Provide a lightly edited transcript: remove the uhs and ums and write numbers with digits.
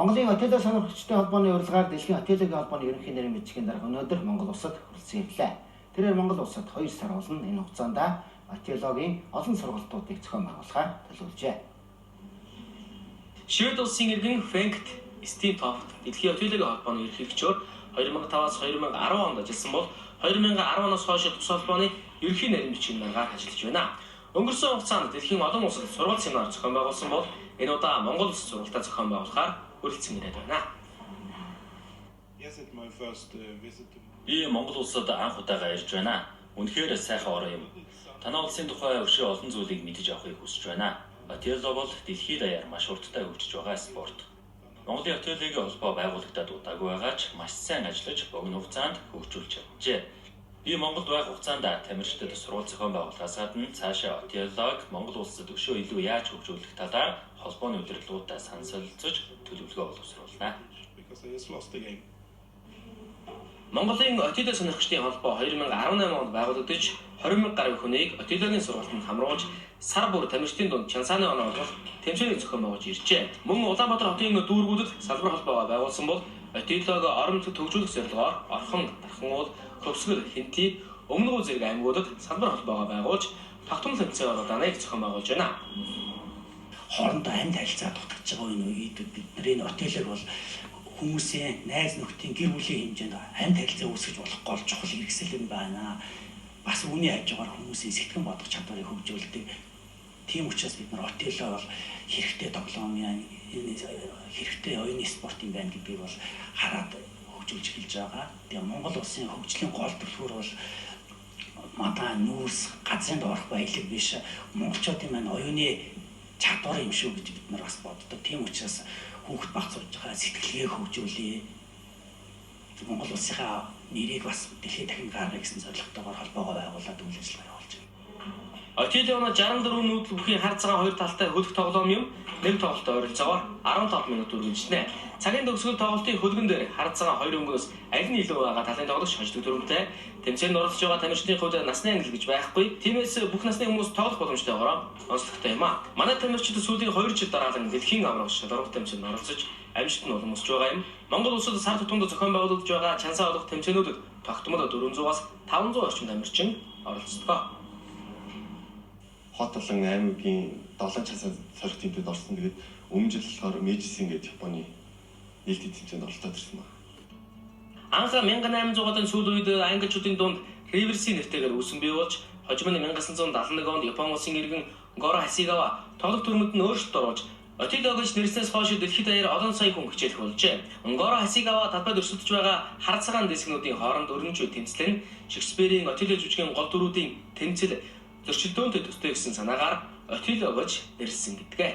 Монголын Отелло сонирхогчдын холбооны урилгаар дэлхийн Отеллогийн холбооны ерөнхий нэрийн бичгийн дарга өнөөдөр Монгол улсад хүрэлцэн ирлээ. Тэрээр Монгол улсад 2 сар болно энэ хугацаанд Отеллогийн олон сургалтуудыг зохион байгуулахаар төлөвлөжээ. Швед улсын иргэн Фрэнкт Стентофт дэлхийн Отеллогийн холбооны ерөнхийлөгчөөр 2005-аас 2010 онд ажилласан бол 2010 оноос хойш тус холбооны ерөнхий нэрийн бичгийн даргаар ажиллаж байна. Өнгөрсөн хугацаанд дэлхийн олон улсад сургалт семинар зохион байгуулсан бол энэ удаа Монгол улсад сургалтаа зохион байгуулахаар хүрэлцэн ирээд байна. Би Монгол улсад анх удаага ирж байна. Үнэхээр сайхан орон юм. Танай улсын тухай өшөө олон зүйлийг мэдэж авахыг хүсэж байна. Отелло бол дэлхийд даяар маш урттай хөгжиж байгаа спорт. Монголын Отеллогийн холбоо байгуулагдаад удаагүй байгаа ч маш сайн ажиллаж богино хугацаанд хөгжүүлж чаджээ. Би Монголд байх хугацаанд тамирчдад сургууль зохион байгуулахаас гадна цаашаа Отеллог Монгол улсад өшөө илүү яаж хөгжүүлэх талаар холбооны удирдлагуудаа санаалцаж төлөвлөгөө боловсруулнаа. Монголын Отелло сонирхогчдын холбоо 2018 онд байгуулагдаж 20,000 гаруй хүнийг Отеллогийн сургалтанд хамруулж сар бүр тамирчдын дунд чансааны оноо олгох тэмцээний зохион байгуулж иржээ. Мөн Улаанбаатар хотын дүүргүүдэд салбар холбоогоо байгуулсан бол Отеллог оромжлог төвжүүлэх зорилгоор Орхон, Дархануул, Хөвсгөл, Хинти, Өмнөгов зэрэг аймагуудад салбар холбоогоо байгуулж тогтмол тэмцээн оролдооныг зохион байгуулж байна. Хоорондоо амьд харилцаа дутагдж байгаа энэ үед бидний Отеллог бол хүмүүсийн найз нөхдийн гэр бүлийн хэмжээнд амьд харилцаа үүсгэж болох гол чухал хэрэгсэл юм байна. Бас үүний хажуугаар хүмүүсийн сэтгэн бодох чадварыг хөгжүүлдэг. Тийм учраас бид нар Отелло бол хэрэгтэй тоглоомын хэрэгтэй оюуны спорт юм байна гэдгийг бол хараад хөгжүүлж эхэлж байгаа. Тэгээ Монгол улсын хөгжлийн гол төлөвлөгөөр бол мадаа нүүрс газрын доорх баялаг биш монголчуудын маань оюуны чадвар юм шүү гэж бид нар бас боддог. Тийм учраас хүүхд багц сууж байгаа сэтгэлгээ хөгжүүлээ. Монгол улсынхаа нэрийг бас дэлхийд дахин гаргах гэсэн зорилготойгоор холбоогоо байгуулад үйл ажиллагаа явуулж байна. Отеллоно 64 нүүдэл бүхий хар цагаан хоёр талтай хөлөх тоглоом юм. Нэг тоглолтод ойролцоогоор 15 минут үргэлжлэнэ. Цагийн төгсгөл тоглолтын хөлгөн дээр хар цагаан хоёр өнгөөс аль нь илүү байгаа талын тоглогч хождог дүрмтэй. Тэмцээнд оролцож байгаа тамирчдын хувьд насны ангил гэж байхгүй. Тиймээс бүх насны хүмүүс тоглох боломжтойгоор онцлогтой юм а. Манай тамирчид сүүлийн 2 жил дараалан дэлхийн аврагч шалралт тэмцээнд оролцож амжилт нь уламжлаж байгаа юм. Монгол улсад сар тутамд зохион байгуулагдж байгаа чансаа олох тэмцээнүүдэд тогтмол 400-аас 500 орчим тамирчин оролцдог. Хот болон аймгийн 7 часаа сорих тэмдэгт орсон. Тэгээд өмнө жил болохоор Мэжисийн гээд Японы нийлдэд тэмцээнд оролцоод ирсэн байна. Анх 1800-аад сүүл үед англичуудын дунд Риверси нэртэйгээр үүсэн бий болж хожим нь 1971 онд Японы улсын иргэн Горо Хасигава тоглох дүрмэд нь өөрчлөлт оруулж Отелло гэж нэрснээс хойш дэлхийд даяар олон сая хүн хичээлэх болжээ. Горо Хасигава талбайд өрсөлдөж байгаа хар цагаан дискнүүдийн хооронд өргөнж буй тэмцэл нь Шекспирийн Отелло жүжигийн гол дүрүүдийн тэмцэл зөрчилдөөнтэй төстэй гэсэн санаагаар Отелло гэж нэрлсэн гэдгээ.